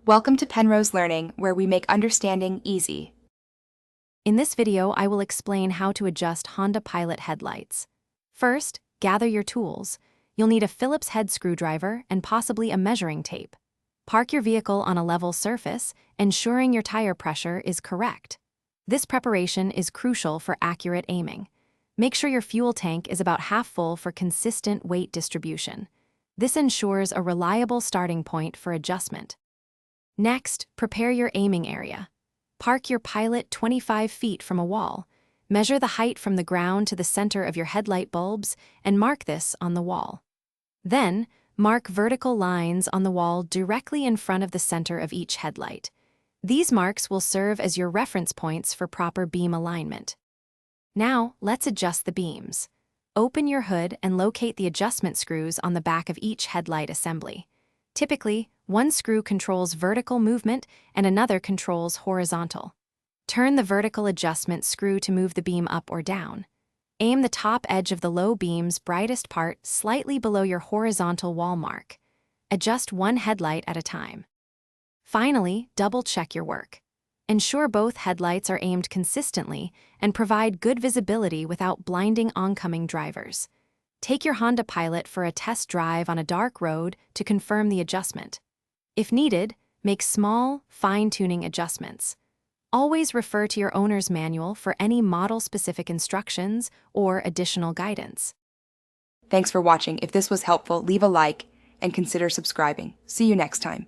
Welcome to Penrose Learning, where we make understanding easy. In this video, I will explain how to adjust Honda Pilot headlights. First, gather your tools. You'll need a Phillips head screwdriver and possibly a measuring tape. Park your vehicle on a level surface, ensuring your tire pressure is correct. This preparation is crucial for accurate aiming. Make sure your fuel tank is about half full for consistent weight distribution. This ensures a reliable starting point for adjustment. Next, prepare your aiming area. Park your Pilot 25 feet from a wall. Measure the height from the ground to the center of your headlight bulbs and mark this on the wall. Then, mark vertical lines on the wall directly in front of the center of each headlight. These marks will serve as your reference points for proper beam alignment. Now, let's adjust the beams. Open your hood and locate the adjustment screws on the back of each headlight assembly. Typically, one screw controls vertical movement and another controls horizontal. Turn the vertical adjustment screw to move the beam up or down. Aim the top edge of the low beam's brightest part slightly below your horizontal wall mark. Adjust one headlight at a time. Finally, double-check your work. Ensure both headlights are aimed consistently and provide good visibility without blinding oncoming drivers. Take your Honda Pilot for a test drive on a dark road to confirm the adjustment. If needed, make small, fine-tuning adjustments. Always refer to your owner's manual for any model-specific instructions or additional guidance. Thanks for watching. If this was helpful, leave a like and consider subscribing. See you next time.